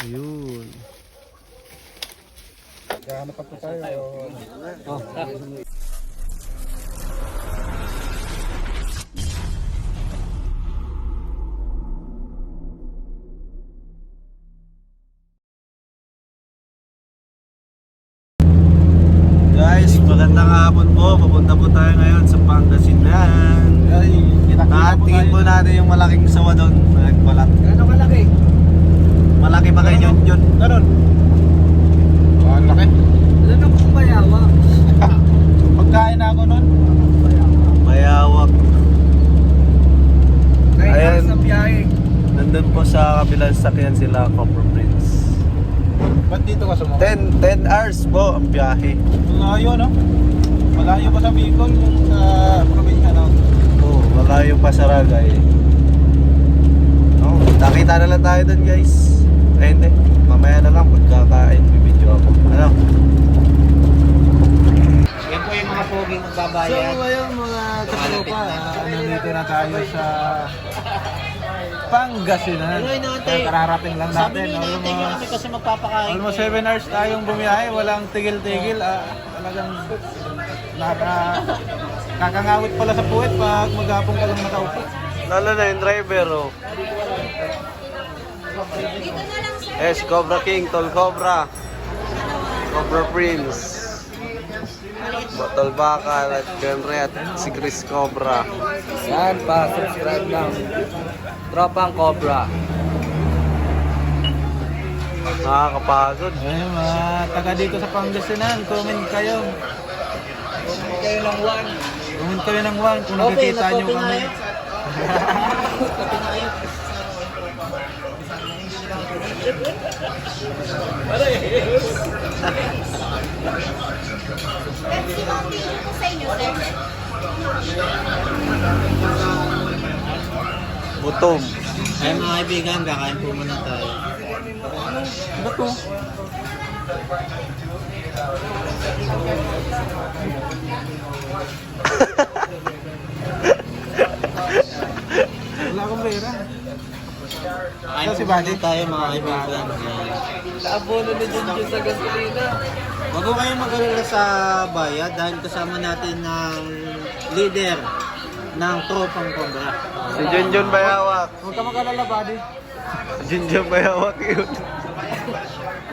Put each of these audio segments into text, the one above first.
Ayun. Hanap pa po tayo. Oh. Guys, magandang hapon po. Papunta po tayo ngayon sa Pangasinan. Tingin po natin yung malaking sawa doon. Nagbalat. Gano'ng kalaki? Malaki ba kayo yun? Ganon. Ang laki. Ano kung bayawa? Pagkain na ako nun. Bayawak. Ayan. Sa biyahe. Nandun po sa kabilang sakyan sila, Copper Prince. Ba't dito ka sumakot? 10 hours po ang biyahe. Malayo, no? Malayo pa sa Bicol, yung sa probinsya, no? Oo, malayo pa sa Ragay. Oh, nakita na lang tayo dun, guys. Eh hindi, mamaya na lang pagkakain, bibidyo ako. Ano? Yan po yung mga poging So, magbabayad. ngayon mga katropa, nandito na tayo sa Pangasinan. Hello, inaantay. Kararating lang Sabi natin. niyo, inaantay niyo kami kasi magpapakain. Almost 7 hours tayong bumiyahe, walang tigil-tigil. Talagang kakangawit pala sa puwet pag maghapon ka lang nakaupo. Lalo na yung driver, oh. Yes, Cobra King, Tol Cobra. Cobra Prince. Botol Bakal at Genre at si Chris Cobra. Yan pa, subscribe lang. Tropang Cobra. Nakakapagod. Ayun, mga taga dito sa Pangasinan, comment kayo. Kayo ng one. Comment kayo ng one kung nakikita nyo kami. Gutom. Ay mga kaibigan, kakain po muna tayo. Ano to? Wala akong pera. Kain Ito si po Buddy. muna tayo mga kaibigan. Naabono na dyan sa gasolina. Huwag ko kayong mag-alala sa bayad dahil kasama natin ng leader ng Tropang Cobra. Si Junjun Bayawak. Huwag ka mag-alala, buddy. Si Junjun Bayawak yun.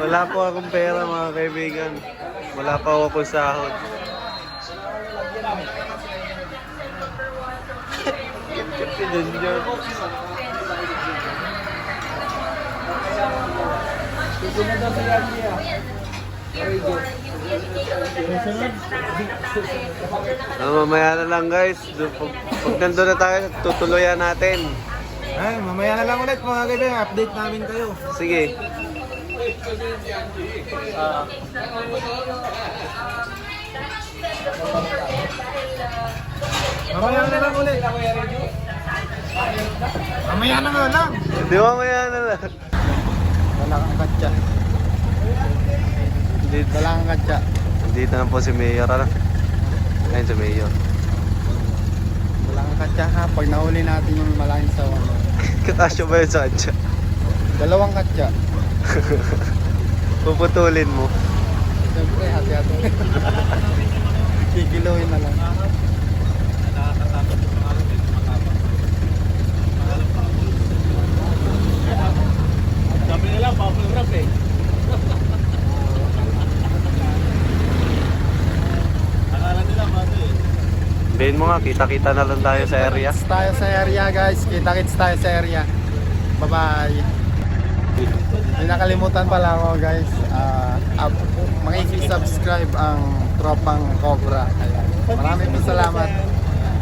Wala po akong pera, mga kaibigan. Wala pa ako akong sahod. Si Junjun. Mamaya na lang, guys. Pag nandun na tayo, tutuluyan natin. Ay, mamaya na lang ulit mga kaibigan. Update namin kayo. Sige. Mamaya na lang ulit. Mamaya na nga lang. Di ba mamaya na lang? Wala kang katsa. Dito, Wala kang katsa. dito na po si Mayor. Ano? Ayun si Mayor. Wala kang katsa ha. Pag nahuli natin yung malaking sawa. Katasyo ba yun sa kanya? Dalawang katsa. Puputulin mo. Siyempre, hati-hati. Kikiluhin na lang. Sabi nila, bubble wrap eh. Akala nila, mati eh. Bayin mo nga, kita-kita na lang tayo sa area. Kita-kits tayo sa area guys. Kita-kits tayo sa area. Bye-bye. May nakalimutan pala ako guys. Makikisubscribe ang Tropang Cobra. Ayan. Maraming salamat.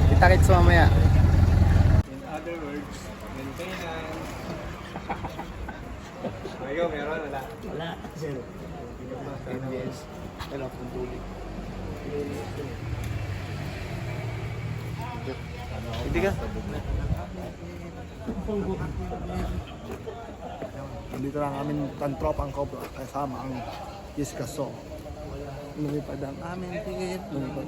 Kita-kits mamaya. In other words, maintenance. Ayaw, meron wala. Wala, zero. NBS. Pero kung tuloy. Hindi ka? Dito lang amin ang Tropang Cobra kasama ang Iskaso. Lumipad ang aming tingin. Lumipad.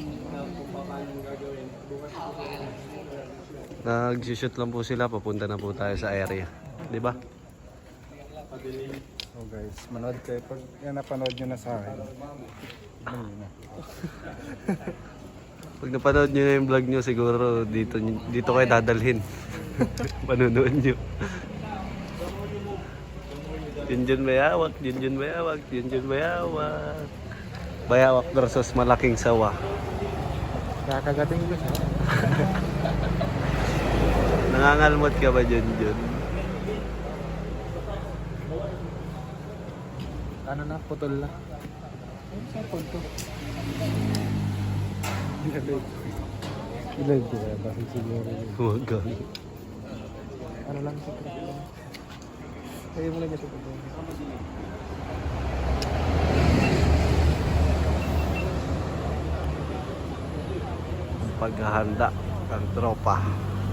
Nag-shoot lang po sila, papunta na po tayo sa area. Di ba? So guys, manood kayo. Pag yan napanood nyo na sa akin, tignan nyo na. Pag napanood nyo na yung vlog nyo, siguro dito kayo dadalhin. Panunood nyo. Junjun Bayawak, Junjun Bayawak, Junjun Bayawak. Bayawak versus malaking sawa. Kakagating ko siya. Nangangalmot ka ba, Junjun? Ano na, putol na. Ay, sapon to. Ilag ko kaya, bakit siguro yun. Huwag ka. Ano lang sa putol. Kaya mo lang niya sa putol. Paghahanda ng tropa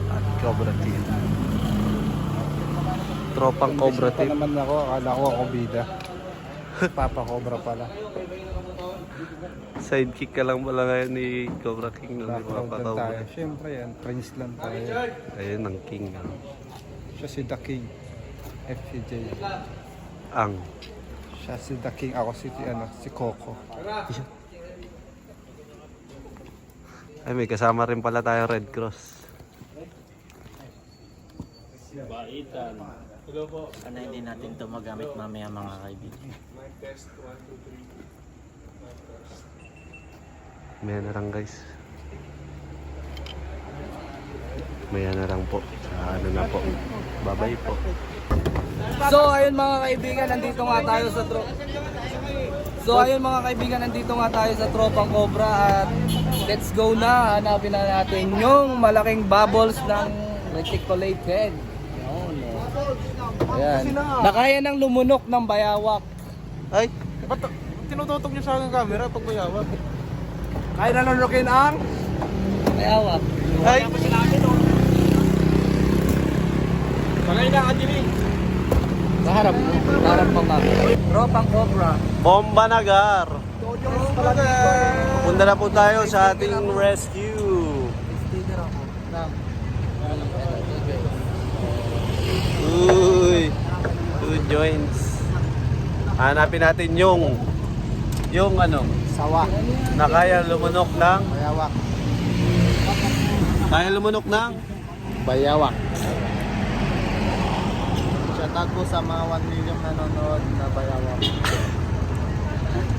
at Cobra Team. Tropang Cobra Pa Team. naman ako, akala ko ako bida. Papa Cobra pala. Sidekick ka lang pala ngayon ni Cobra King. No? Background lang tayo. Siyempre yan, prince lang tayo. Ayun ang king. No? Siya si The King. FCJ. Ang. Siya si The King, ako si Coco. Ay, may kasama rin pala tayo Red Cross. Sana hindi natin ito magamit mamaya mga kaibigan. Maya na lang guys. Maya na lang po. Ano na po. Bye-bye po. So ayun mga kaibigan, nandito nga tayo sa Tropang Cobra at let's go na. Hanapin na natin yung malaking bubbles ng reticulated. Ayan. Na kaya ng lumunok ng bayawak. Ay! Ba't tinututok niyo sa aking camera pag mayawag? Kaya na lunukin ang bayawak. Ay! Sa harap pa ma'am. Tropang Cobra. Bomba Nagar! Punta na po tayo sa ating rescue. Sticker ako. Uy! 2 joints. Hanapin natin yung ano, Sawa. na kaya lumunok ng Bayawak. kaya lumunok ng Bayawak. Shoutout po sa mga 1 million nanonood na bayawak.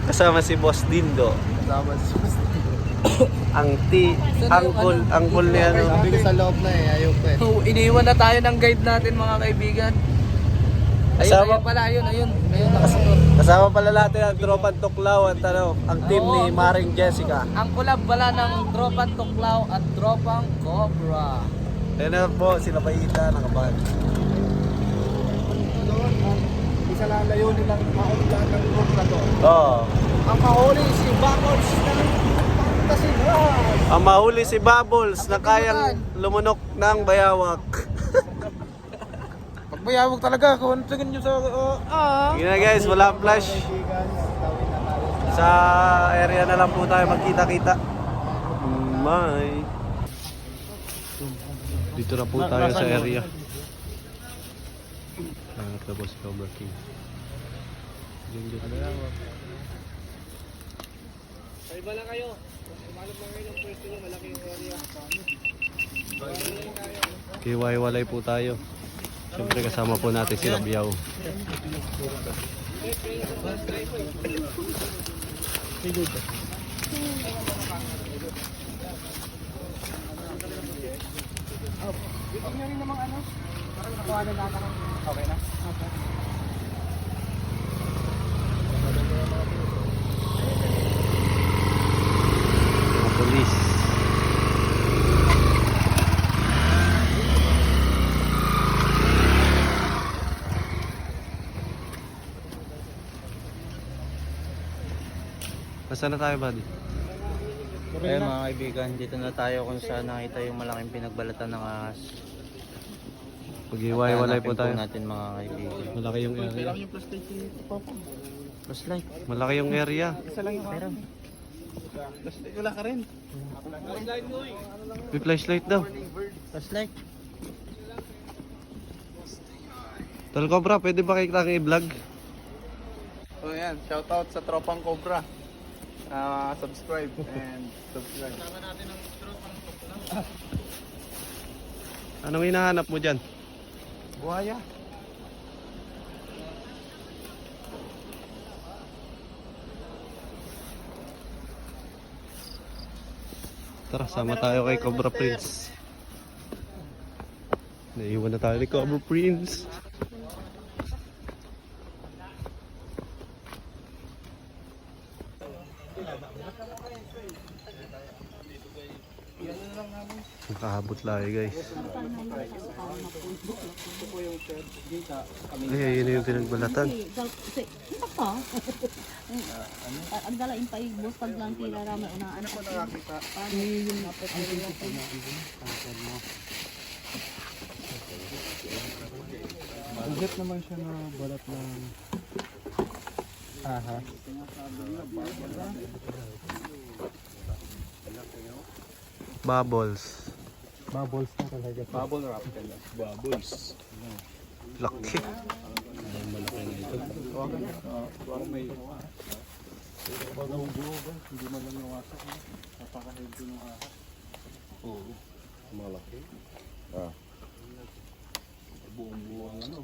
kasama si Boss Dindo. Kasama si Angkol ni ano. Sabi ko sa loob na ayaw ko So, iniwan na tayo ng guide natin mga kaibigan. Kasama- Ayun pala, ayun. Ayun nakamotor. Kasama pala natin ang Tropang Tuklaw at ang team ni Maring Jessica. Ang collab pala ng Tropang Tuklaw at Tropang Cobra. Ayan na po, sila Paita, nakabahan. Isa lang layunin ng maulan ng group na to. Oo. Ang mahuli si Bubbles ng Pangasinan. Ang mahuli si Bubbles na kayang lumunok ng bayawak. Pag bayawag talaga, kung tingin nyo sa... Yun na guys, wala ang flash. Sa area na lang po tayo magkita-kita. Bye. Dito na po tayo sa area. Tapos Cobra King. Diyan bayawak. Iba na kayo. Kumalap lang kayo ng pwesto nyo. Malaki yung area. Kiwaiwalay po tayo. Siyempre kasama po natin si Labiao. Mga polis. Nasaan na tayo, buddy? Ayun mga kaibigan, dito na tayo kung saan nakita yung malaking pinagbalatan ng ahas. Pag-iwaiwalay po Hanapin tayo. natin mga kaibigan. Malaki yung area. Flashlight. Malaki yung area. Isa lang yung Meron. Wala ka rin. May flashlight daw. Flashlight. Tol Cobra, pwede ba kita i-vlog? So yan, shoutout sa Tropang Cobra. Subscribe and subscribe. Anong hinahanap mo dyan? Buhaya. Tara, sama tayo kay Cobra Prince. Naiwan na tayo ni Cobra Prince. Nakahabot lagi guys. Ay, yun yung pinagbalatan. Ito pa. Ang dalain pa yung boss pag lang tira rama unaan ko nakakita. Yung napot Legit naman siya na balat ng ahas. Bubbles. Bubbles na talaga. Bubble wrap ka lang. Bubbles. Laki. Hindi man lang nawasak. Napaka-healthy ng ahas. Oo. Malaki. Buong-buong ano.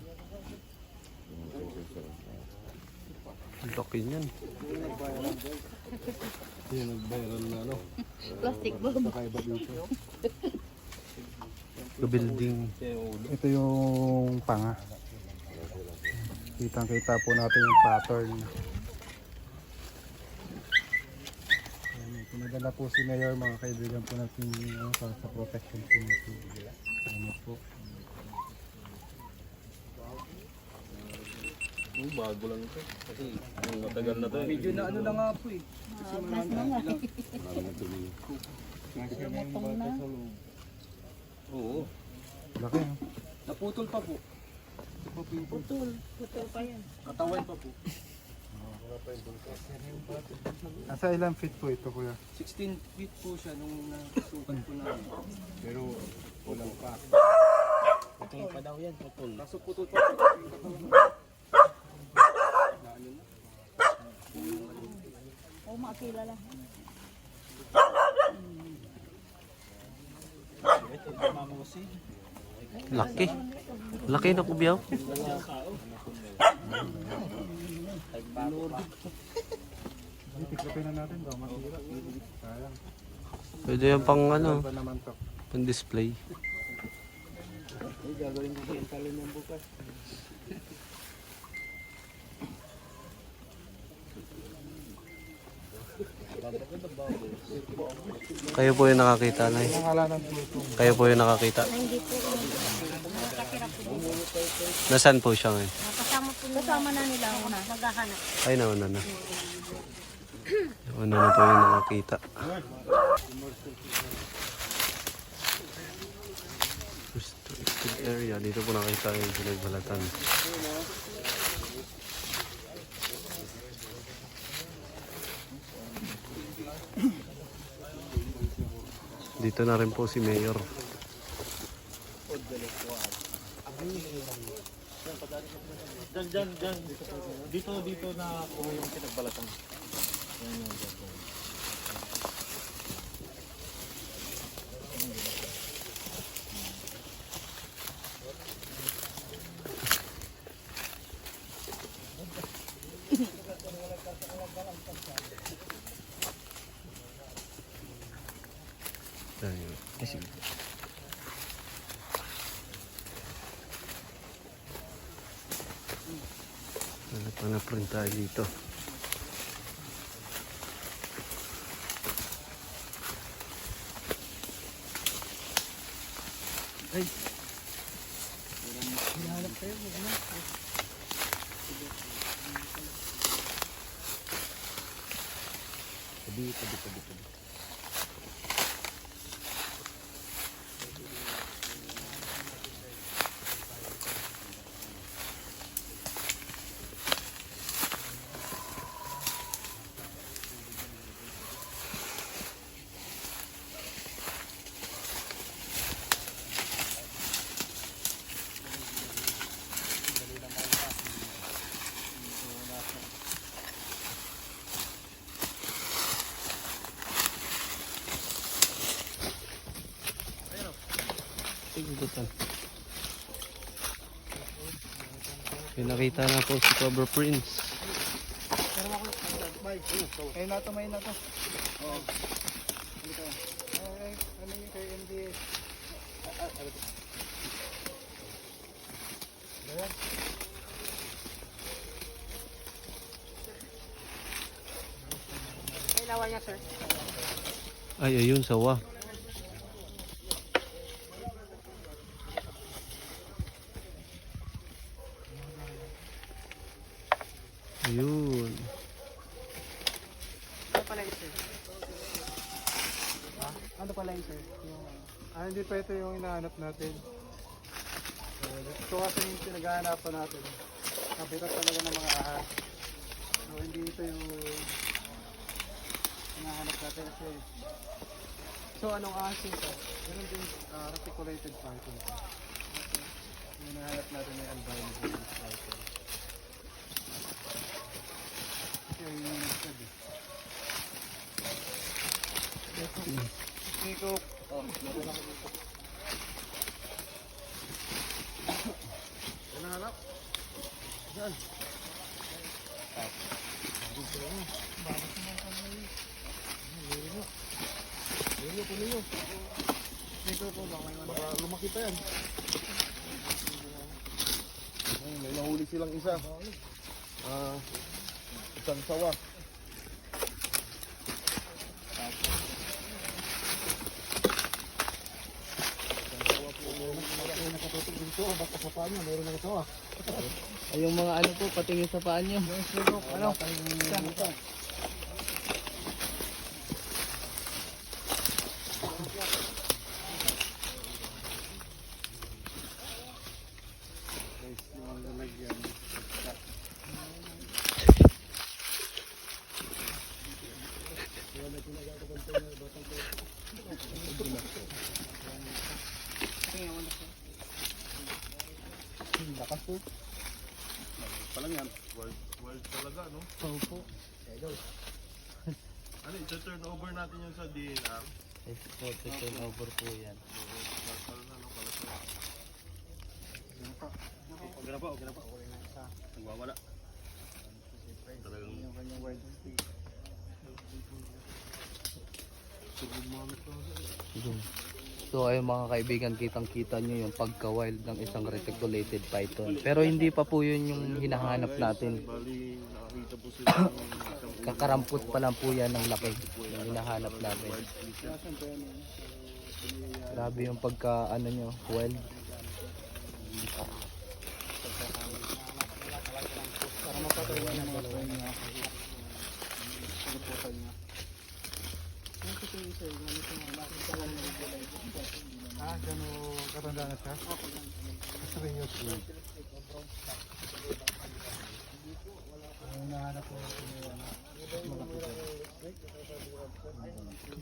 Laki niyan. Yan nag-viral na ano. plastic bomb. Kakaiba dito. Building. Ito yung panga. Kitang-kita po natin yung pattern. Pinadala po si Mayor, mga kaibigan po natin sa protection po natin. Ano po. Bago lang ito. Kasi matagal na to eh. Medyo na ano na nga po eh. Plus na nga. Motong na. Oo. Laki no? Naputol pa po. Putol. Putol pa yan. Katawan pa po. Nasa ilang feet po ito kuya? 16 feet po siya nung nasukan po namin. Pero walang pa. Putol pa daw yan, putol. Kaso putol pa. Oo, makakilala. Laki. Laki na kubiyaw. Tiklapin na natin ba? Masira. Sayang. Pwede yan pang ano, Ba naman to? pang display. Gagawin ko yung talon ng bukas. Kayo po yung nakakita na Pangalanan po ito. Kayo po yung nakakita. Hindi po. Nakatira po dito. Nasaan po siya ngayon? Kasama na nila una. Maghahanap. Ay, nauna na. Nauna na po yung nakakita. Restricted area. Dito po nakita yung pinagbalatan. Dito na rin po si Mayor. Dyan. Dito na po yung pinagbalatan. Ayun. Hanap-hanap rin tayo dito. Ito to. Pinakita na po si Cobra Prince. Ayun na to, may na to. Oo. Ano yung kay NBA? Ay, ayun, sawa. Ayun. Ano pala yun, sir? Hindi pa ito yung hinahanap natin. Ito kasi yung pinag-hahanapan natin. Kapitas talaga ng mga ahas. So, hindi ito yung hinahanap natin kasi. So, anong ahas ito? Meron din reticulated python. Yung hinahanap natin ay albino python. Kasi yung nagsabi. Nico. Oh, meron ako dito. Ano hanap? Diyan. Nico po ba? Lumaki pa yan. May nahuli silang isa. Isang sawa. Ay, yung mga ano po, patingin sa paa nyo. Ano? Lakas po. Palang yan. World talaga, no? Opo. Ano, ito-turn over natin yung sa DNR. Turn over po yan. Okay na pa. Nagwawala. Talagang Yung kanyang word of speech. So ayun mga kaibigan, kitang-kita nyo yung pagka-wild ng isang reticulated python. Pero hindi pa po yun yung hinahanap natin. bali nakakita po sila ng isang Kakarampot pa lang po yan ng laki yung hinahanap natin. Grabe yung pagka ano nyo, wild. Para mapatay niya ng mga tao niya. Pinuputan niya. Gano'n katanda na siya? Gusto rin yung food. Ang nahanap ko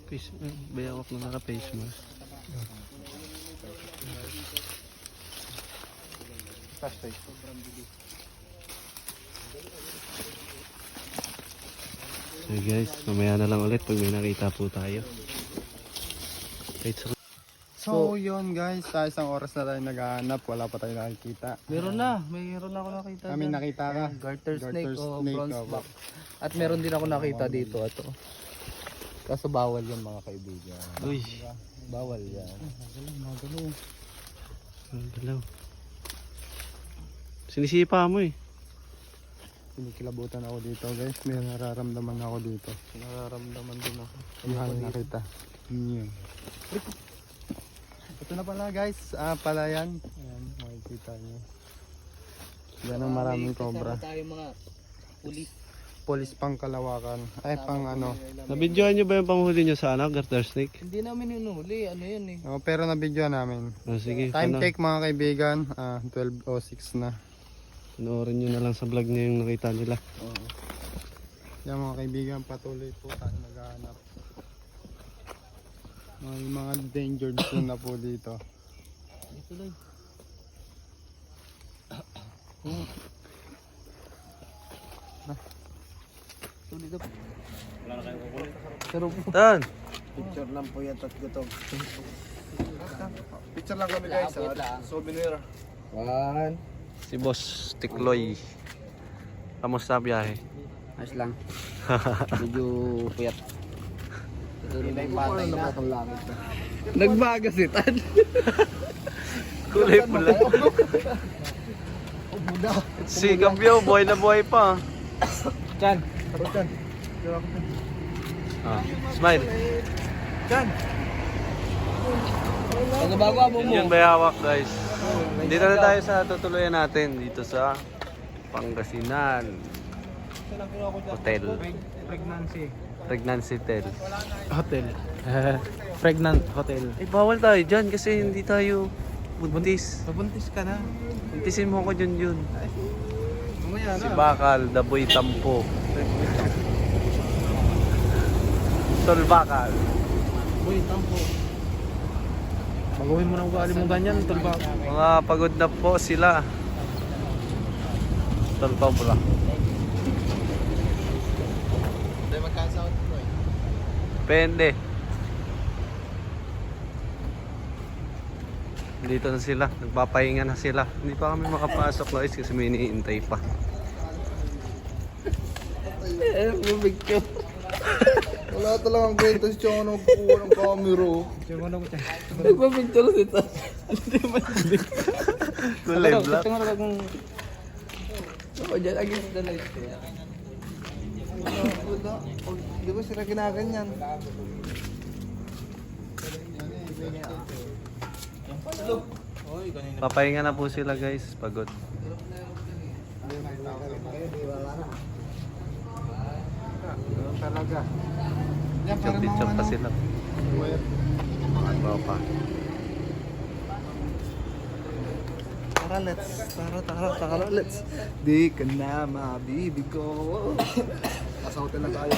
Face, bayawak na naka-face mask. fast face. So guys, mamaya na lang ulit pag may nakita po tayo. Wait, So yun guys, sa isang oras na tayo naghahanap, wala pa tayo nakikita. Mayroon ako nakita Kami dyan. nakita ka? Garter snake o snake, bronze oh. back. At meron din ako nakita dito. Ito. Kaso bawal yan mga kaibigan. uy, Bawal yan. galaw. Sinisipa mo eh. Kinikilabutan ako dito guys, may nararamdaman ako dito. Nararamdaman din ako. Yung nakita. Yun. Ito na pala guys, palayan. Ayan, makikita nyo. Yan ang maraming cobra. Kasama tayo mga pulis. Polis pang Kalawakan. Ay, pang ano. Nabidyoan nyo ba yung panghuli nyo sa garter snake? Hindi namin inuhuli. Ano yun eh. Oh, pero nabidyo namin. Oh, sige, Time check mga kaibigan, 12:06 na. panoorin nyo na lang sa vlog niya yung nakita nila. Yan mga kaibigan, patuloy po tayo maghahanap. May mga endangered zone na po dito. Dito lang. Tuloy ka. Pero po. Tan! Picture lang po yan at gutom. Picture lang kami guys. Souvenir. One. Si Boss Tikloy. Kamusta ang biyahe? Ayos lang. Medyo puyat. Nagbagasitan. Kulay pula. Si Gambio, buhay na buhay pa. Chan. Ah, smile. Pagbabago mo mo. Yun ba yung hawak guys? Dito na tayo sa tutuluyan natin. Dito sa Pangasinan Hotel. Pregnancy Hotel. Pregnant hotel. Eh bawal tayo dyan kasi hindi tayo buntis. Mabuntis ka na. Buntisin mo ko Junjun. Mamaya Si Bakal, Daboy Tampo. Tol Bakal. Uy, tampo. Baguhin mo na ugali mo ganyan, tulba. Mga pagod na po sila. Tol Pabla. Pende. Dito na sila, nagpapahinga na sila. Hindi pa kami makapasok guys kasi may iniintay pa. Wala talagang kwento si Chong ano kukuha ng camera. Nagpapicture dito. Kulay black. Tingnan ko kung... Ako dyan, against the light. Di ba sila ginaganyan? Papahinga na po sila guys, pagod. Talaga. Picture pa sila. Ano pa? Tara, let's. Di ka na mabibigo. Nasa hotel na tayo.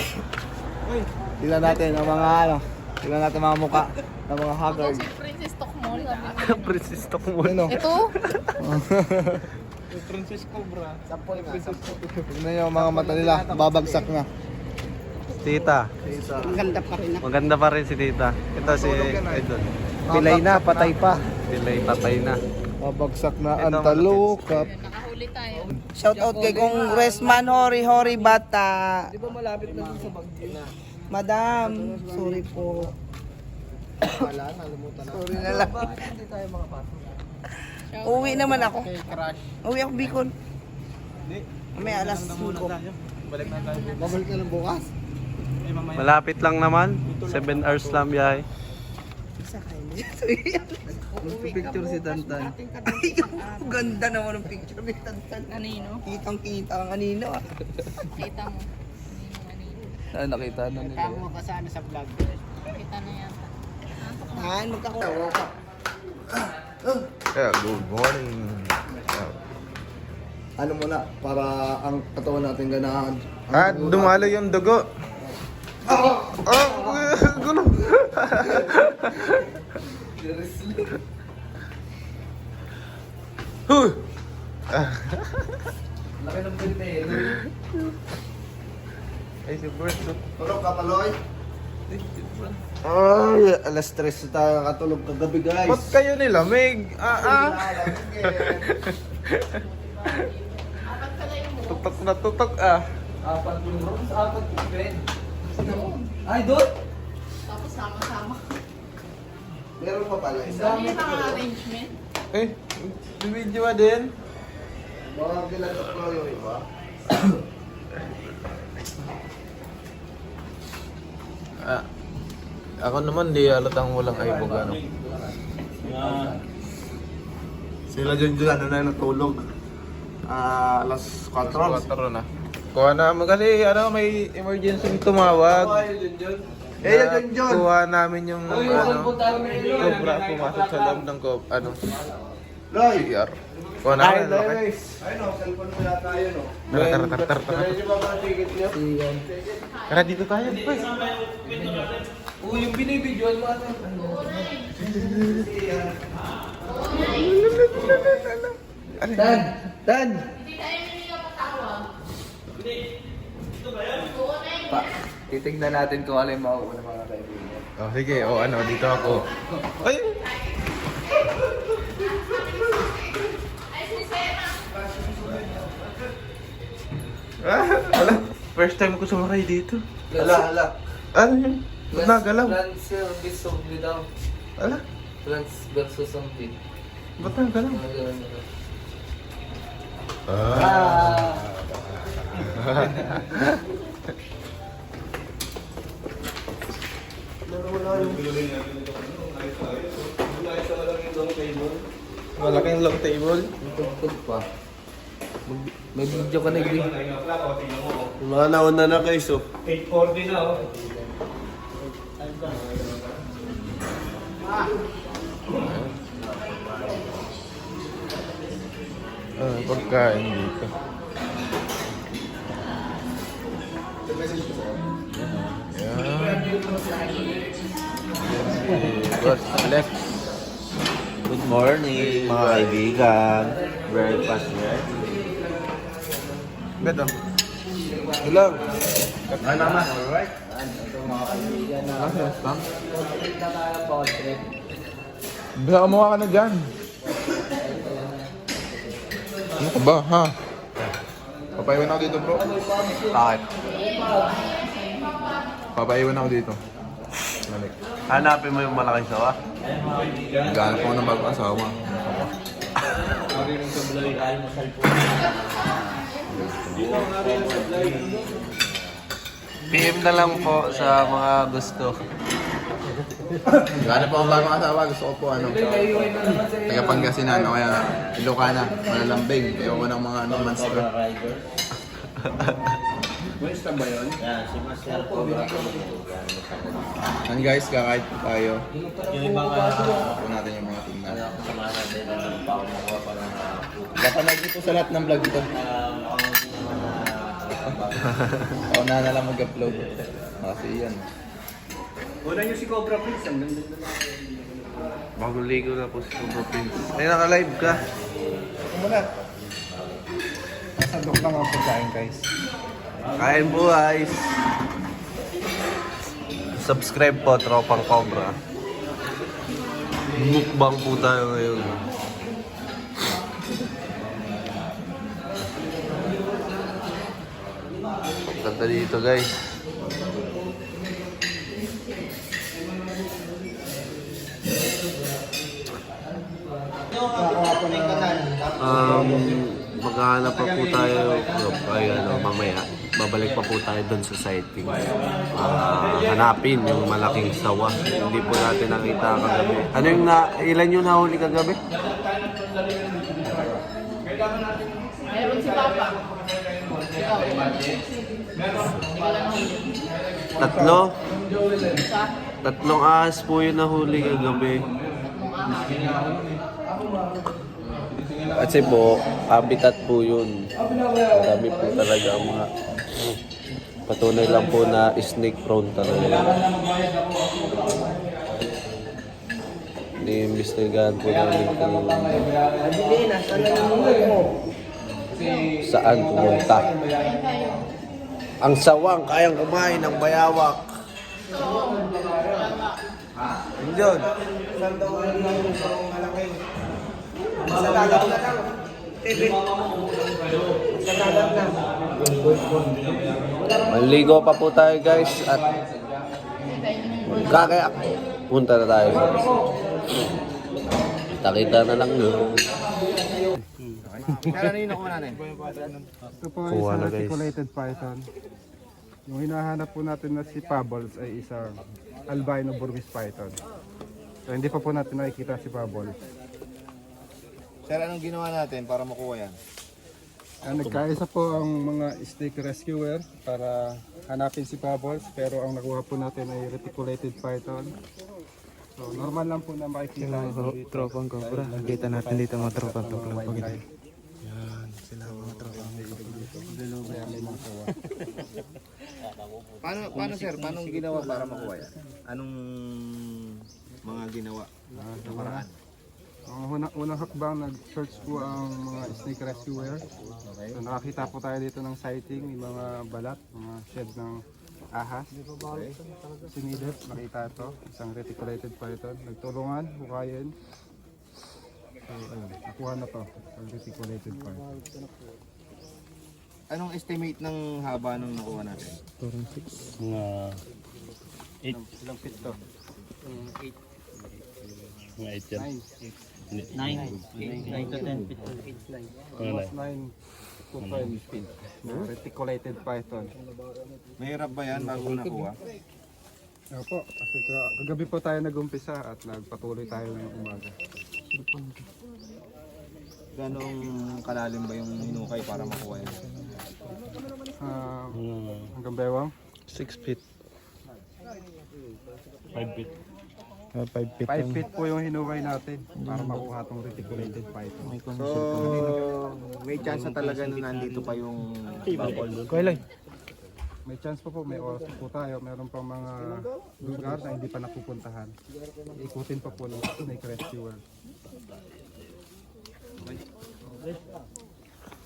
Tingnan natin ang mga ano. Tingnan natin mga muka ng mga haggard. Si Princess Tokmol. Princess Tokmol. Ano? Ito? Princess Cobra. Tingnan nyo ang mga mata nila. Babagsak na. Tita. Maganda pa rin ako. Maganda pa rin si Tita. Ito si Idol. Pilay na, patay pa. Pilay, patay na. Babagsak na Ito, ang talukap. Nakahuli tayo. Shout out kay Congressman Hori Bata. Di ba malapit na dun sa Bagyo? Madam, sorry po. Sorry na lang. Bakit hindi tayo makapasok? Uwi naman ako. Uwi ako Bicol. May alas 5. Babalik na lang bukas. Malapit lang naman. 7 hours lang biyahe. Picture si Tantan. Ay, ang ganda naman ng picture. May tantan. Kanino? Kitang kita ang anino ah. Kita mo. Kanino? Ah, nakita na nila. Kita na yata. Han, magkakatawa ka. Yeah, good morning. Ano muna, para ang katawan natin ganahan. Dumalo yung dugo. Gulo. Huh. Laki ng pintel. Ay, si Bert. Tulog ka, Paloy? Ay, alas 3 na tayo nakatulog kagabi, guys. Ba't kayo nilamig? Tutok na tutok Apat yung rooms, apat yung bed. Ay, doon! Tapos sama-sama. Meron pa pala isa. Ano yung mga arrangement? Eh, bibidyo ba din? Baka gilatok ko yung iba. Ako naman di halatang walang aibog ano. Sila dyan ano na natulog. Alas 4. 4 na. Kuha na magali, may emergency tumawag. Yun. Kuha namin yung Punta kami nila. cobra pumasok sa loob ng ano, Loy! CR. Kuha namin. Ayun o, cellphone mo yata yun o. Tara. Pwede nyo ba mga ticket nyo? Tara dito tayo. Boy. Yung binibidyoan mo ano? Dan! Pa, titignan natin kung ano yung mauuna mga kaibigan. Oh, sige. Dito ako. Ay! Ala, first time ko sumakay dito. Hala. Ano yun? Ba't nagalaw? Plants versus zombie daw. Ala, Plants versus zombie. ba't nagalaw? Malaking long table. Tugtog pa. May video ka na hindi. Yung mga nauna na guys, oh. Pagkain dito. Boss Alex. Good morning, mga kaibigan. Breakfast ready. Beto. Ilang? Ano naman? Alright. Bisa ka mukha ka na dyan. Ano ka ba, ha? Papaiwan ako dito, bro. Bakit? Papaiwan ako dito. Balik. Hanapin mo yung malaking sawa? Naghanap ako ng bagong asawa. PM na lang po sa mga gusto. Naghanap ako ng bagong asawa. Gusto ko po, taga Pangasinan o kaya Ilocana, malalambing. Ayaw ko ng mga monster. Yan, si Master Cobra. Yan guys, kakain po tayo. Yung ibang Po natin yung mga tingnan. kasama natin na pa ako makuha pa ng Kapanood niyo po sa lahat ng vlog ito. Ako na lang mag-upload. Kasi yan. Bagong ligo na po si Cobra Prince. Ay, naka-live ka. Sandok lang ang pagkain guys. Kain po guys. Subscribe po, Tropang Cobra. Mukbang po tayo ngayon. Ganda dito guys. Maghahanap pa po tayo ay mamaya. Babalik pa po tayo doon sa sighting. Hanapin yung malaking sawa. Hindi po natin nakita kagabi. Ano yung ilan yung nahuli kagabi? Meron si Papa. Tatlo? Tatlong ahas po yung nahuli kagabi. Kasi po, habitat po yun. Marami po talaga ang mga patunay lang po na snake prone talaga. Iniimbestigahan po namin kung saan pumunta. Ang sawang kayang kumain ng bayawak. Yun. Maligo pa po tayo guys at magkakayak. Punta na tayo. Kita na lang yun. Ito po Kuha isang na, guys. articulated python. Yung hinahanap po natin na si Pabbles ay isang albino Burmese python. So hindi pa po natin nakikita si Pabbles. Sir, anong ginawa natin para makuha yan? Nagkaisa po ang mga snake rescuer para hanapin si Pabbles, pero ang nakuha po natin ay reticulated python. So normal lang po na makikita ito dito. Tropang Cobra. Nakita natin dito mga tropang Cobra. Wildlife. Paano sir? Paano ginawa para makuha yan? Anong mga ginawa na paraan? Ang unang hakbang, nag-search po ang mga snake rescuer. So nakakita po tayo dito ng sighting, may mga balat, mga shed ng ahas. Sinilip, nakita ito, isang reticulated python. Nagtulungan, hukayin. So ayun, nakuha na to, ang reticulated python. Anong estimate ng haba nung nakuha natin? Ilang feet to? 8. 9 to 10 feet. Almost 9 to 12 feet. Reticulated python. Mahirap ba yan bago nakuha? Opo, kasi kagabi po tayo nag-umpisa at nagpatuloy tayo ng umaga. Ganong kalalim ba yung hinukay para makuha yan? Hanggang bewang? 6 feet. 5 feet po yung hinukay natin para makuha itong reticulated python. So, may chance na talaga na nandito pa yung bubble. May chance pa po, may oras pa po tayo. Meron pang mga lugar na hindi pa napupuntahan. Ikutin pa po ng snake rescuer.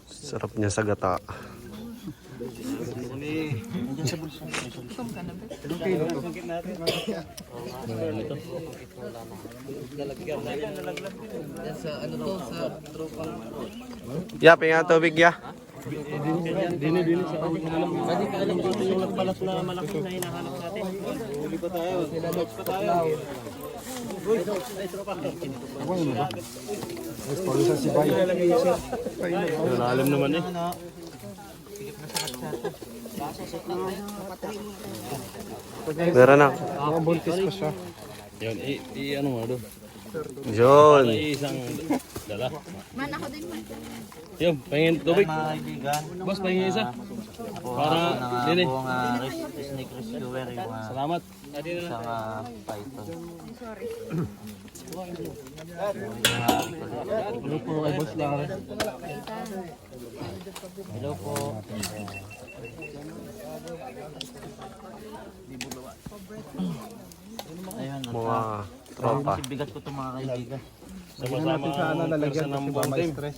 Sarap niya sa gata. Ya, pengen tubig ya. Lalim naman eh. Meron na. Buntis pa siya. Yun, ano mo doon? Yun. Man, ako din man. Yun, pahingin tubig. Mga kaibigan. Boss, pahingin isa. Para din buong snake rescuer yung Salamat. isang python. Sorry. Hello po kay Boss Larry. Hello po. Ayun, Mga tropa. bigat ko itong mga kaibigan. Sama-sama lalagyan kasi ba may stress.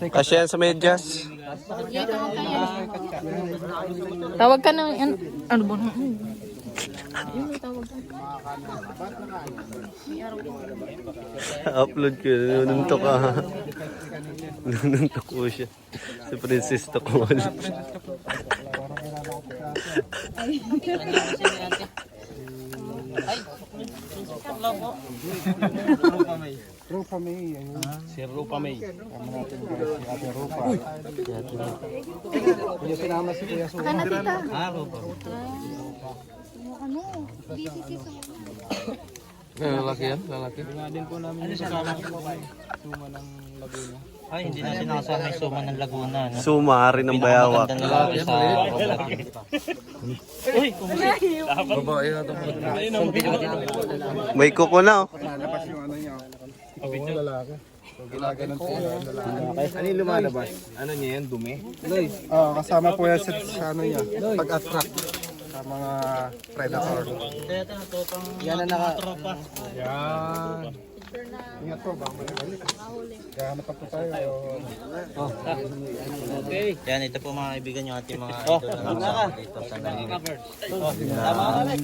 Kasi yan sa medyas. Tawag ka na, ano ba? Yung tawag ka. Upload ko yun. Nununtok ka. Nununtok ko siya. Si Princess Tokol. Rupa May, ayun. Si Rupa May. Tama natin guys, si Ate Rupa. Kuya sinama si Kuya Suma. Kana tita. Rupa. Ano? DCC sa Lalaki yan? Lalaki? Ay, hindi natin nakasama yung suma ng Laguna. No? Sumari ng bayawak. Pinakamatanda na lalaki sa May kuko na oh. Lalabas yung ano niya. Oo, lalaki. So, ginaganon po yung lalaki. Ano yung lumalabas? Ano niya yan? Dumi? Kasama po yan sa ano niya, pag-attract sa mga predator. Yan na nakatropa. Yan. Ingat po, baka malibalik. Gahanap pa po tayo. Yan, ito po mga kaibigan yung ating mga idol na kasama dito sa Tama ka, Alex.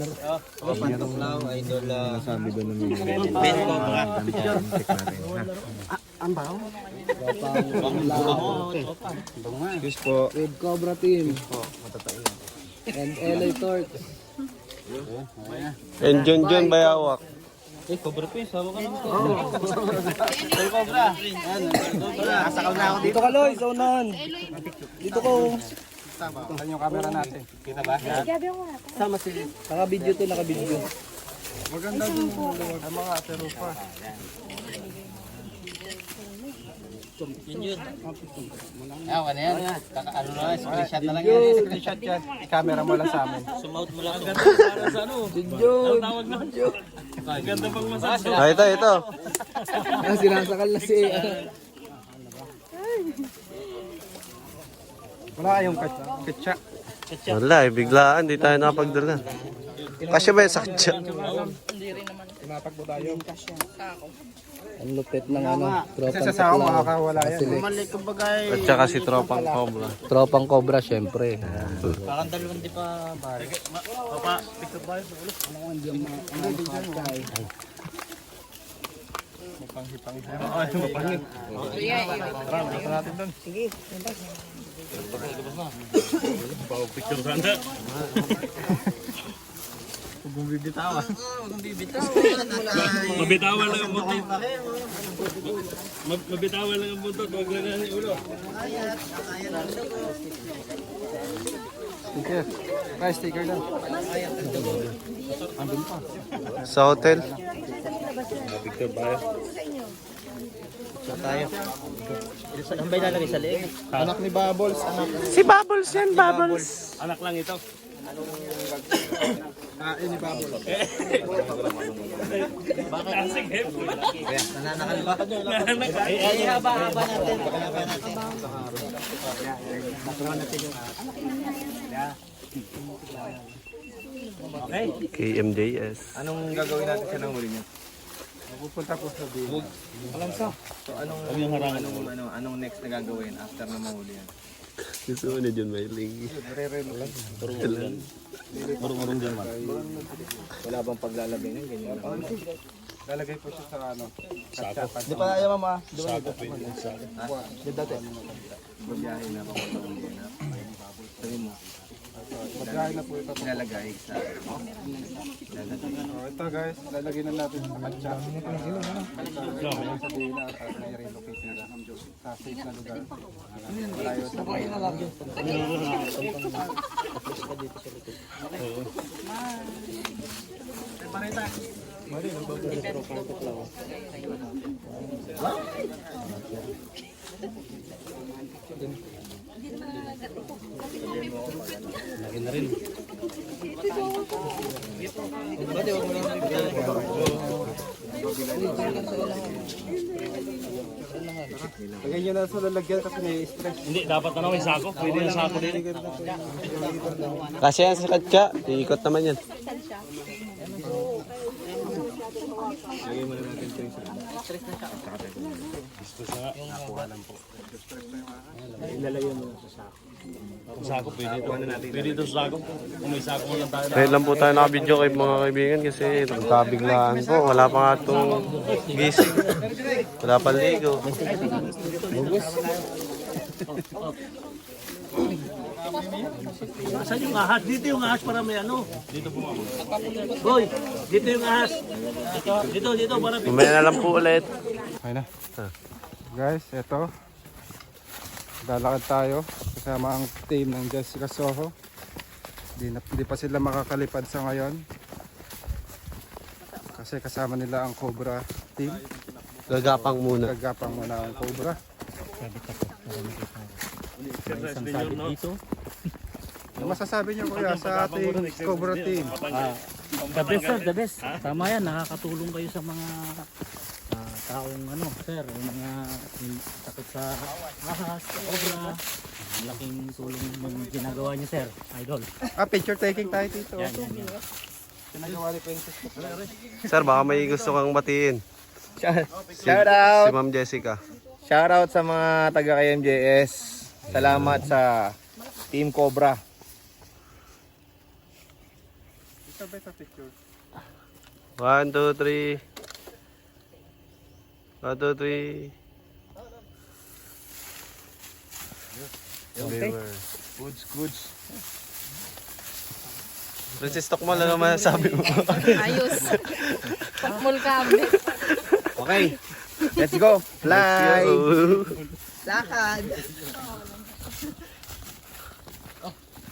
Pantuklaw, idol. Sabi doon ng Ben Cobra. Excuse po. Red Cobra Team. And LA Torch. And John bayawak. Cobra pa yun, sama ka naman. Ben Cobra. Nasakal na ako Dito ka, Loy, sa unahan. Dito ko. Saan yung camera natin? Kita ba? Sama si. Naka-video to, naka-video. Maganda din ang mga Ate Rupa. Yun. Ano na yan? Ano na, screenshot na lang yan. Screenshot yan. I-camera mo lang sa amin. Sumout mo lang. Video. Ah, ito. Sinasakal na si. Wala kayong ketsa. Wala eh, biglaan. Di tayo nakapagdala. Kasi ba yung sakcha? Tinatagbo tayo. Ang lupit ng ano. Kasi sa sao makakawala yan. At saka si Tropang Cobra. Tropang Cobra, syempre. Parang dalawang di pa bari. Mabitawan lang ang buntot. Mabitawan lang ang buntot. Huwag lang ang ulo. Sticker. Kaya sticker lang. Andun pa. Sa hotel. Ang ba ilalagay sa leeg? Anak ni Bubbles, anak. Si Bubbles yan, Bubbles. Anak lang ito. Ni Bubbles. Sige. Nananakal ba? Ay, haba-haba natin. Haba natin. KMJS. Anong gagawin natin sa nahuli niya? Pupunta po sa Bino. So anong next na gagawin after na mahuli yan? Gusto mo na dyan, Mailing. Marunong dyan man. Wala bang paglalagay ng ganyan? Lalagay po siya sa ano. Di pa ayaw mama. Sako pwede. Sako. Magbiyahe na ako. Sabi mo, Magkain na po ito. ilalagay sa... Ito guys, lalagay na natin sa katsa. Sa Bino at i-relocate nila sa safe na lugar. Malayo sa Bino. Lagay nyo na sa lalagyan kasi may stress. Hindi, dapat na may sako. Pwede yung sako din. Kasi yan sa katsa. Iikot naman yan. Sako pwede ito. Pwede ito sa sako. Kung may sako lang tayo. Ngayon lang po tayo nakabidyo kay mga kaibigan kasi nagkabiglaan po. Wala pa nga itong gising. Wala pa ligo. Saan yung ahas? Dito yung ahas para may ano. Dito po. Boy, dito yung ahas. Dito para Mamaya na lang po ulit. Okay na. Guys, eto. Lalakad tayo kasama ang team ng Jessica Soho. Hindi pa sila makakalipad sa ngayon. Kasi kasama nila ang Cobra team. Gagapang muna. Gagapang muna ang Cobra. Ano masasabi niyo kuya sa ating Cobra team? The best sir, the best. Tama yan, nakakatulong kayo sa mga taong ano, sir, yung mga takot sa ahas, cobra. Malaking tulong yung ginagawa niyo sir, idol. Picture taking tayo dito. Yan, yan, yan. Pinagawa ni Princess. Sir, baka may gusto kang batiin. Shout out! Si Ma'am Jessica. Shout out sa mga taga KMJS. Salamat sa Team Cobra. Sabay sa picture. 1, 2, 3. 1, 2, 3. Okay. Goods. Princess Tokmal, ano masasabi mo? Ayos. Pakmol kami. Okay. Let's go. Fly. Lakad.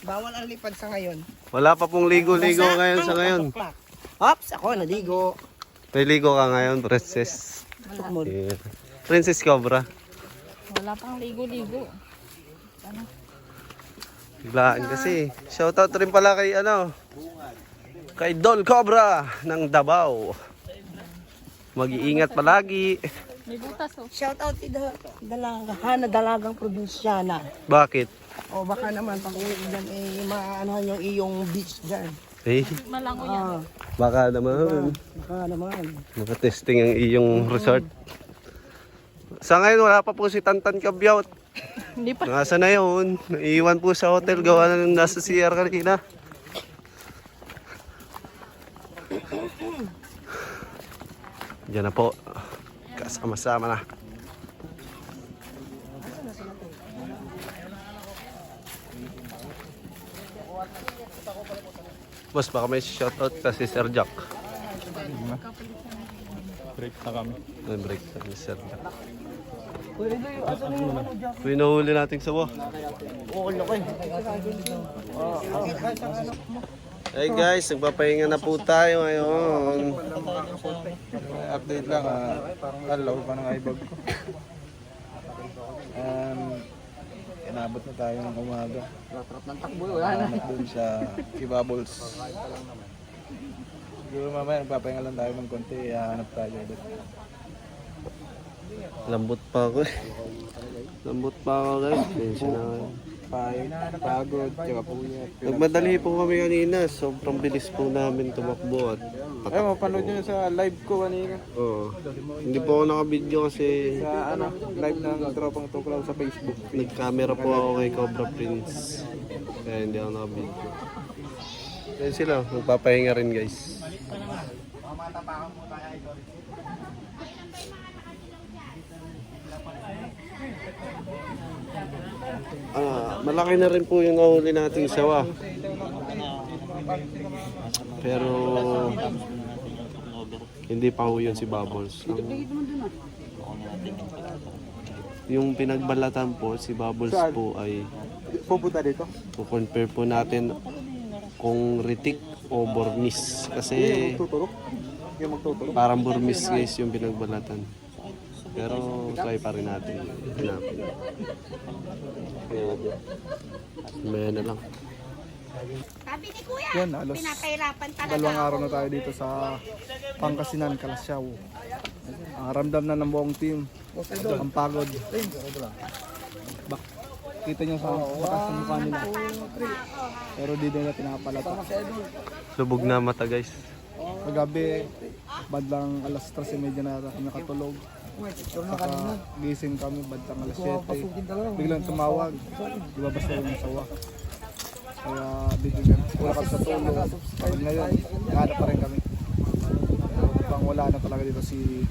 Bawal ang lipad sa ngayon. Wala pa pong ligo-ligo ngayon sa ngayon. Ops, ako naligo. May ligo ka ngayon, Princess. Yeah. Princess Cobra. Wala pang ligo-ligo. Biglaan kasi. Shoutout rin pala kay kay Don Cobra ng Davao. Mag-iingat palagi. May butas oh. Shout out to the dalagang probinsyana. Bakit? O baka naman pag uwi dyan maanohan yung iyong beach dyan. Eh, Malango yan. baka naman. Baka naman. Makatesting ang iyong resort. Sa ngayon, wala pa po si Tantan Kabyawt. Hindi pa. Nasa na yun. Naiiwan po sa hotel. Gawa na ng nasa CR kanina. Diyan na po. Sama-sama na. Boss, baka may shoutout kasi Sir Jack. Break na kami. May break na ni Sir Jack. May nahuli nating sawa. Hey guys, nagpapahinga na po tayo ngayon. Update lang, alaw pa ng ibag ko. Inabot na tayo ng umaga. Hanap dun sa Kibables. Siguro mamaya nagpapahinga lang tayo ng konti, hanap tayo ulit. Lambot pa ako eh. Lambot pa ako guys. Tension na ako. Pagod, tsaka puyat. Nagmadali po kami kanina. Sobrang bilis po namin tumakbo at Ay, mapanood nyo sa live ko kanina. Oo. Hindi po ako nakabidyo kasi Sa live ng Tropang Tuklaw sa Facebook. nag-camera po ako kay Cobra Prince. Kaya hindi ako nakabidyo. Kaya sila, magpapahinga rin guys. Malaki na rin po yung nahuli nating sawa. Pero hindi pa ho yun si Bubbles. Yung pinagbalatan po, si Bubbles po ay Pupunta dito? po-compare po natin kung ritik o bormis. Kasi Tutulog? Yung magtutulog? parang bormis guys yung pinagbalatan. Pero try pa rin natin. Hanapin. May na lang. Sabi ni Kuya, Yan, alas pinapahirapan talaga dalawang araw ako. na tayo dito sa Pangasinan, Kalasyaw. Ramdam na ng buong team. Ang pagod. Kita nyo sa bakas ng mukha nila. Pero di nila pinapalata. Lubog na mata guys. Kagabi, badlang alas 3:30 na kami nakatulog. Saka gising kami badlang alas 7. Biglang tumawag. Lumabas na yung sawa. Kaya bigyan wala kami sa tulog. Pag ngayon, naghanap pa rin kami. Pang wala na talaga dito si...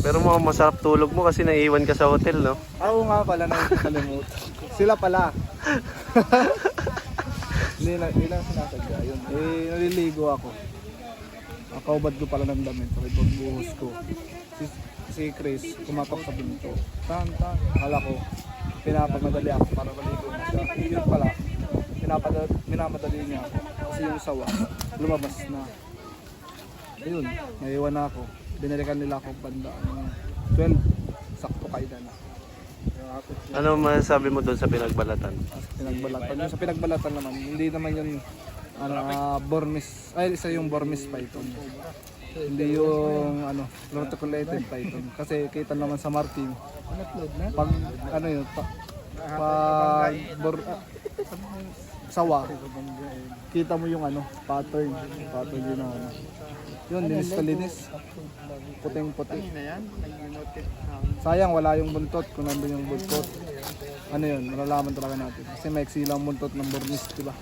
Pero mo masarap tulog mo kasi naiiwan ka sa hotel, no? Oo nga pala, nakalimutan. Sila pala. Hindi lang sinasadya yun. Naliligo ako. Nakaubad ko pala ng damit. Sa pagbuhos ko. Si Chris, kumatok sa pinto. Tan. Akala ko, pinapamadali ako para maligo na siya. Yun pala, minamadali niya ako. Kasi yung sawa, lumabas na. Ayun, naiwan na ako. Binalikan nila ako banda. 12, sakto kaida na. Ano masasabi mo doon sa pinagbalatan? Pinagbalatan. Yung sa pinagbalatan naman, hindi naman yun Burmese, ay isa yung Burmese python. Hindi yung reticulated python. Kasi kita naman sa Martin, pag sawa, kita mo yung pattern yun na yun, linis, puting-puti. Sayang wala yung buntot, kung nandun yung buntot. Ano yun, malalaman talaga natin. Kasi may silang buntot ng Burmese, diba?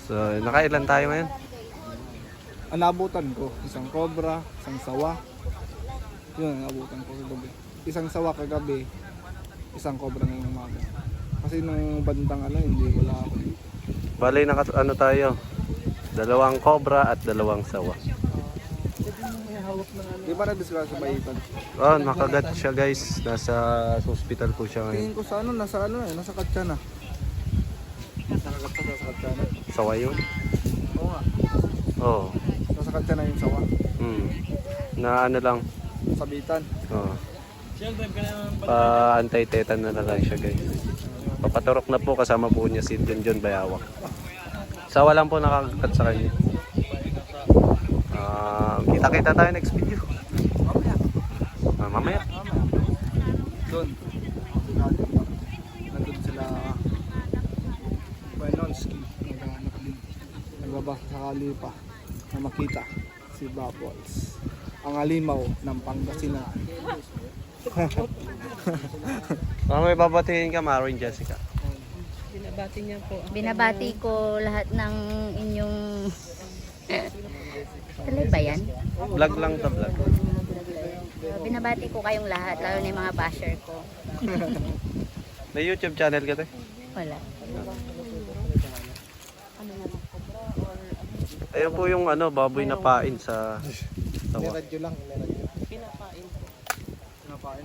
So, nakailan tayo ngayon? Ang naabutan ko, isang cobra, isang sawa. Yun, naabutan ko kagabi. Isang sawa kagabi, isang cobra ngayong umaga. Kasi nung bandang hindi wala ako. Bali, tayo? 2 cobra at 2 sawa. Di ba na-discuss sa Bayitan? Oh, nakagat siya guys. Nasa hospital po siya ngayon. Tingin ko sa nasa Katsana. Nakagat sa Katsana. Sawa yun? Oo nga. Oo. Nasa Katsana yung sawa. Na lang. Sabitan. Oo. Pa-anti-tetan na lang siya guys. Papaturok na po, kasama po niya si John Bayawak. Sawa lang po nakakagat sa kanya. Kita-kita tayo next video. Mamaya. Doon. Nandun sila Wenonski. Nagbabasakali pa na makita si Bubbles. Ang alimaw ng Pangasinan. May babatiin ka, Marin Jessica. Binabati ko lahat ng inyong Tuloy ba yan? Vlog lang to, vlog. Binabati ko kayong lahat, lalo na yung mga basher ko. May YouTube channel ka, te? Wala. Ayun po yung ano, baboy na pain sa sawa. Radyo lang.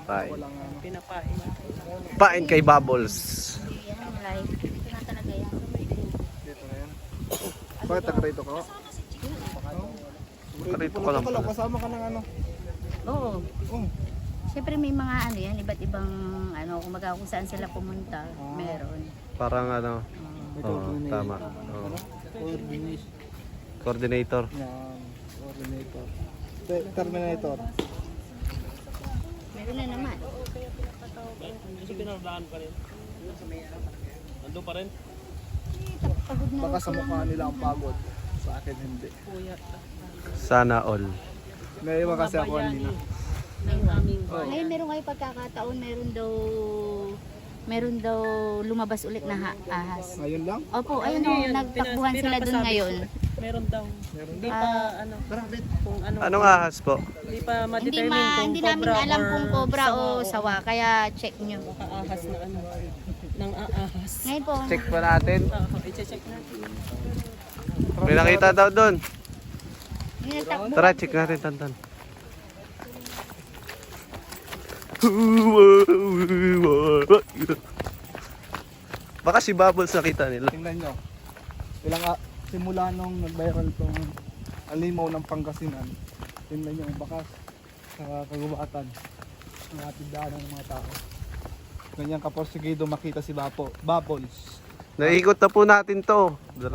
Pain. Walang ano. Pain kay Bubbles. Yan, live. Ito na talaga yan. Dito na yan. Bakit taga-rito ka? Karito ka lang pala. Kasama ka ng ano? Oo. Oh. Siyempre may mga ano yan, iba't ibang ano, kung saan sila pumunta, meron. Parang ano, tama. Coordinator. Yan. Coordinator. Terminator. Meron na naman. Kasi pinardaan pa rin. Ando pa rin. Pagod na Baka ako sa mukha nila ang pagod. Sa akin hindi. Sana all. Naiwan kasi ako kanina. Ngayon meron kayo pagkakataon, meron daw lumabas ulit na ahas. Ngayon lang? Opo, ayun o, nagtakbuhan sila dun ngayon. Meron daw. Hindi pa ano. Kung ano. Anong ahas po? Hindi pa Hindi, ma-determine kung hindi namin cobra alam or kung cobra o sawa. sawa, kaya check nyo. Ahas na ano. Nang aahas. Ngayon po, Check pa natin. I-check natin. May nakita daw doon. yung nagtakbo. Tara, check natin, Tantan. Baka si Bubbles nakita nila. Tingnan nyo. Simula nung nag-viral tong alimaw ng Pangasinan, tingnan nyo ang bakas sa kagubatan ng ating daanan ng mga tao. Ganyan kaporsigido makita si Bubbles. Naikot na po natin to. 2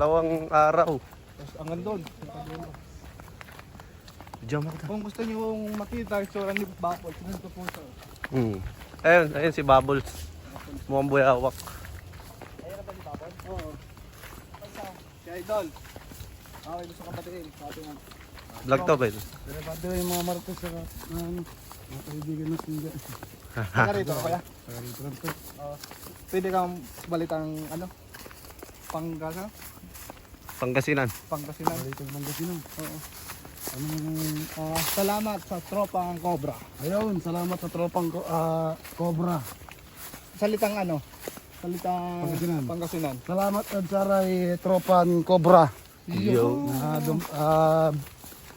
araw. Tapos hanggang doon. Diyan ako. Kung gusto nyo makita yung tsura ni Bubbles, nandito po siya. Ayun si Bubbles. Mukhang buyawak. Ayun na ba si Bubbles? Oo. Si Idol. Okay, gusto ka batiin sa ating ano. Vlog to, Ben. Relevante yung mga marites sa mga kaibigan na singa. Taga rito, kaya? Taga rito. Pwede kang balitang ano? Pangasinan. Pangasinan. Pangasinan. Oo. Salamat sa tropang Cobra. Ayun, salamat sa tropang Cobra. Salitang ano? Salitang Pangasinan. Salamat at saray tropan Cobra. Yo.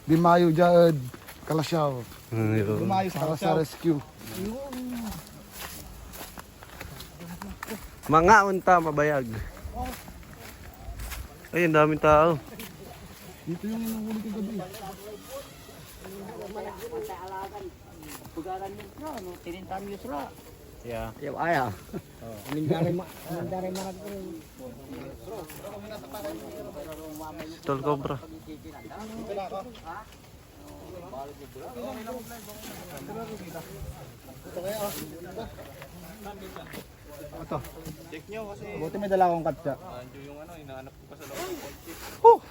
Dimayo jaed Kalasyaw. Lumayo sa Para sa Kalasyaw. rescue. Mga unta mabayag. Ayun, daming tao. Dito yung inuhuli ko gabi. Tol Cobra. Ito. Check nyo kasi. Buti may dala akong katsa. Yung ano, inaanap ko pa sa loob.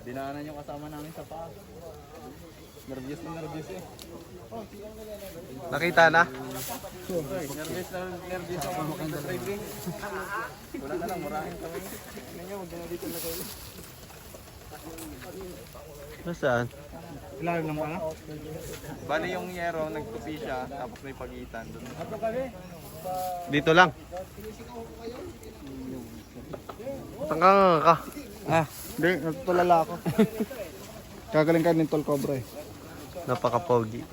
Dinaanan yung kasama namin sa paa. Nervyos eh. Nakita na? Nervyos ako sa driving. Wala na lang, maraming kami. Tingnan nyo, huwag na dito na kayo. Nasaan? Ilalim ng pala? Bali yung yero, nagtupi siya, tapos may pagitan doon. Dito lang. Tangka ka. Hindi, nagpalala ako. Kagaling ka ng Tol Cobra eh. Napaka-pogi.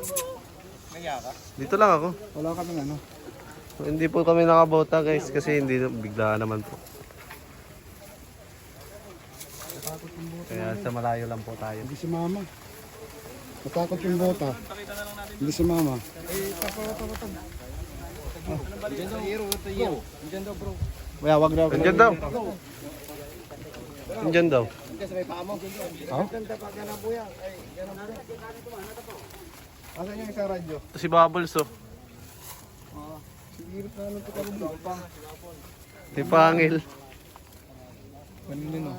Dito lang ako. Wala kaming ano. Hindi po kami nakabota guys kasi hindi bigla naman po. Kaya sa malayo lang po tayo. Hindi si Mama. Natakot yung bota. Hindi si Mama. Kaya wag daw. Andyan daw. Andyan daw. Asan yung isang radyo? Ito si Bubbles oh. Sigirip na lang ito ka rin. Si Pangil. Kaninin o.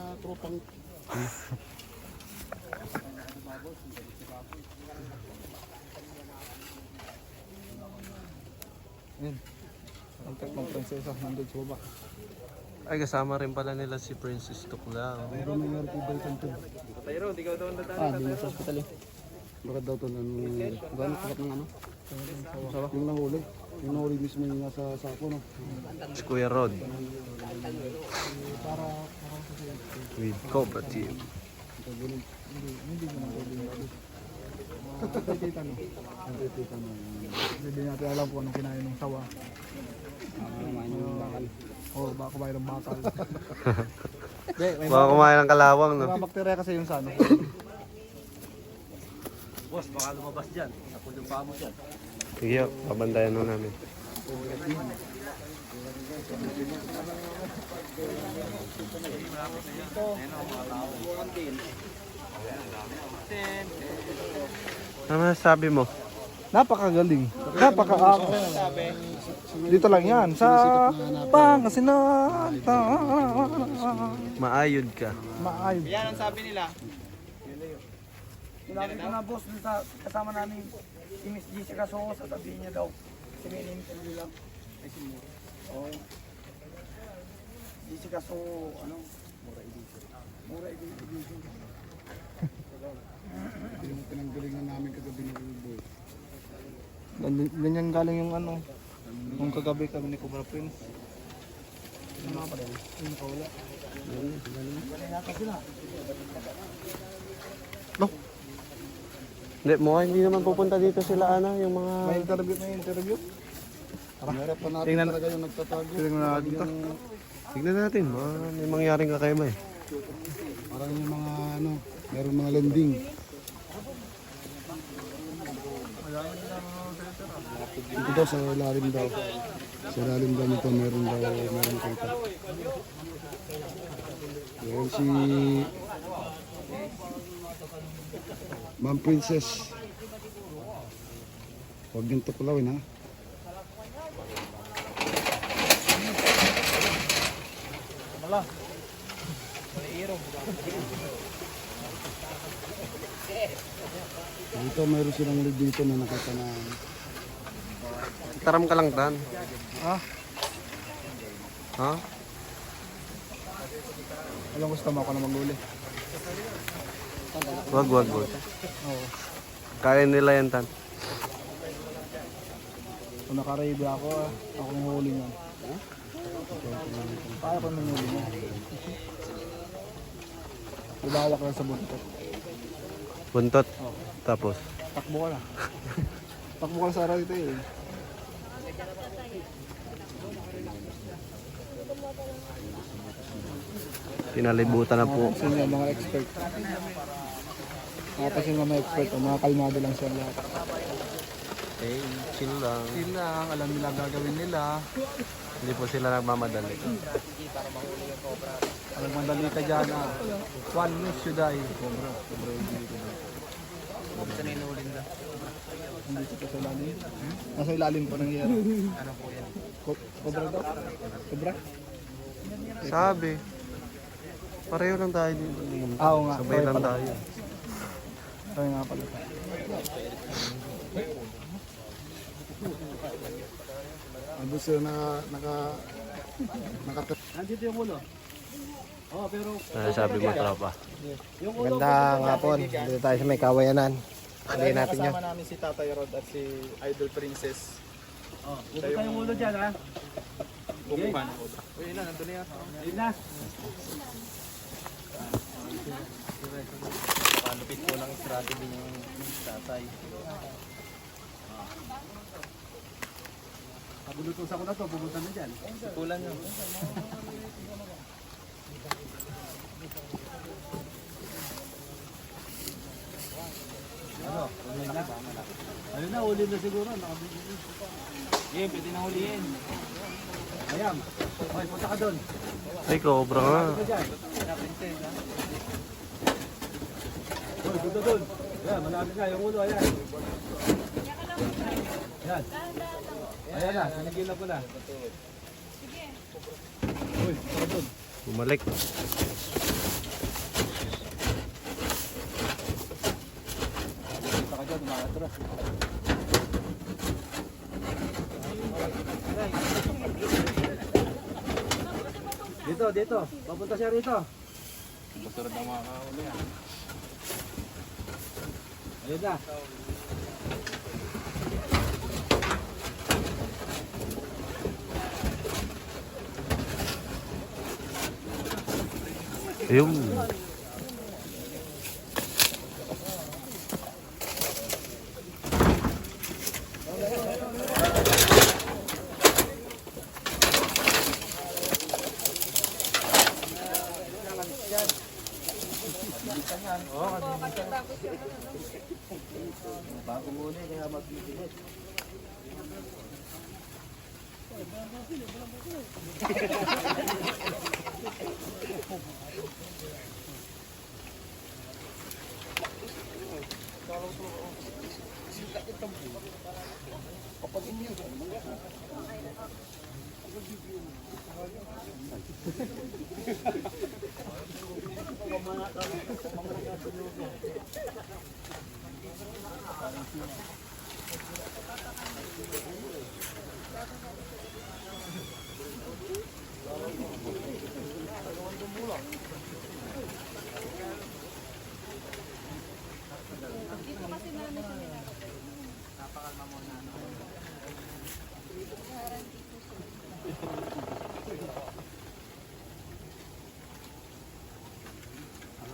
Yan. Ang tek ng prinsesa nandun sa baba. Ay, kasama rin pala nila si Princess Tuklang. Pero nangyari po ba ito? Ah, di na sa hospital eh. Bakit daw ito gano'n kapat ng ano? Yung nahuli. Yung nahuli mismo yung nasa sapo, no? Si Kuya Rod. With Cobra Team. Hindi natin alam kung anong kinain ng sawa. Oo, baka kumain ng bakal. Baka kumain ng kalawang, no? Mga bakterya kasi yung sa ano. Boss, baka lumabas dyan. Ako yung pamo dyan. Sige, pabantayan na namin. Ano masasabi mo? Napakagaling. Dito lang yan. Sa Pangasinan. Maayod ka. Maayos. Yan ang sabi nila. Sinabi ko na boss dun sa kasama namin si Miss Jessica Soho, sasabihin niya daw si Minim Pililang. Oo. Jessica Soho, ano? Mura Edition. Pinanggalingan namin kagabi ng Uboy. Ganyan galing yung ano. Nung kagabi kami ni Cobra Prince. Ano nga pa rin? Yung nakawala. Hindi, mukhang hindi naman pupunta dito sila, ano, yung mga... May interview. Meron pa natin talaga yung nagtatago. Tingnan natin ito. Tignan natin, may mangyaring kakaiba eh. Parang yung mga ano, meron mga landing. Dito daw sa ilalim daw. Sa ilalim daw nito meron kita. Yan si Ma'am Princess. Huwag niyong tukulawin ha. Dito meron silang lead dito na nakatanahan. Taram ka lang, Tan. Ha? Ha? Alam gusto mo ako na maghuli. Wag. Oo. Kaya nila yan, Tan. Kung naka-ready ako, ako yung huli niyan. Kaya ko nang huli niya. Ibawak lang sa buntot. Buntot. Tapos. Takbo ka na. Takbo ka na sa araw ito eh. Pinalibutan na po. Kasi nga mga expert. Kasi nga mga expert, mga kalmado lang siya lahat. Okay, chill lang. Chill lang, alam nila gagawin nila. Hindi po sila nagmamadali. Alam madali ka dyan ah. One minute should die. Cobra hindi ko. Saan na inuulin na? Hindi siya sa ilalim. Nasa ilalim po ng hiyero. Ano po yan? Cobra daw? Cobra? Sabi. Pareho lang tayo dito. Oo nga. Sabay lang tayo. Sabi nga pala. Ano sila naka Nandito yung ulo. Oh, pero Sabi mo, tropa. Magandang hapon. Dito tayo sa may kawayanan. Sabihin natin yun. Kasama namin si Tatay Rod at si Idol Princess. oh, dito tayong ulo dyan, ha? Bumban ako. Uy, ilan? Nandun na yata. Ayun na. Palupit po ng strategy ng tatay. Pagulutos ako na to, pupunta na dyan. Kulan nyo. Ano? Uli na. Ayun na, uli na siguro. Nakabili. Sige, pwede na huliin. Ayan. Okay, punta ka doon. Ay, cobra nga. Punta dyan. Hoy, punta doon. Ayan, malapit na. Yung ulo, ayan. Ayan. Ayan na, sinigila ko na. Uy, punta doon. Bumalik. Punta ka dyan, umakatras. Dito. Papunta siya rito. Basurod ang mga kauli yan. Ayun na. Ayun.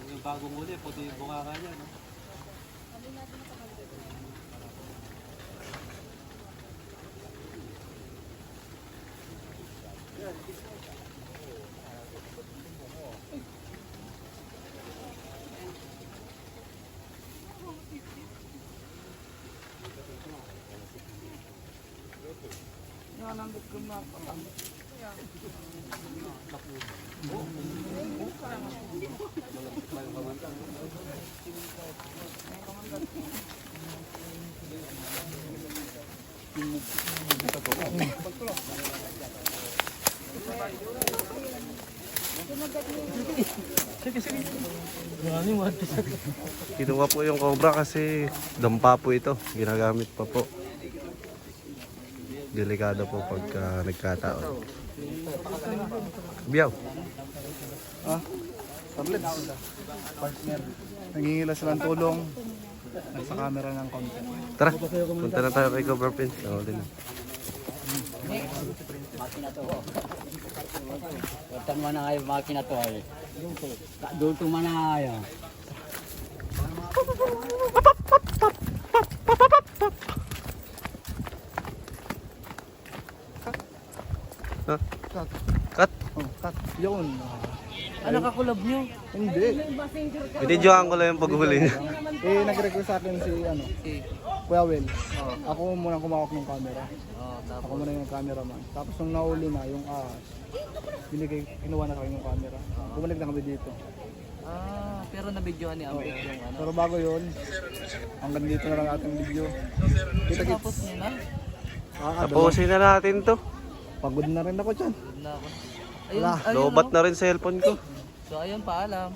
Yung bagong uli, puti yung bukaka niya, no? Kinuha po yung cobra kasi dampa po ito. Ginagamit pa po. Delikado po pagka nagkataon. Biyaw. Tablets. Partner. Nangingila silang tulong. Nasa camera ng konti. Tara, punta na tayo kay Cobra Pin. Oo din. Huwag man na kayo makina to ay. Doon to man na kayo. Cut. Oh, cut. Yun. Nakakulab nyo? Hindi. Binidyohan ko lang yung paghuli niya. Nag-request sa akin si Kuya Will. Ako muna kumawak ng camera. Ako muna yung cameraman. Tapos nung nauli na yung ahas, kinuha na kami yung camera. Bumalik na kami dito. Pero nabidyohan ni Ambik yung ano. Pero bago yun, hanggang dito na lang ating video. Tapos niya na. Tapusin na natin to. Pagod na rin ako dyan. Na ako. Wala. Lobat na rin sa cellphone ko. So ayun, paalam.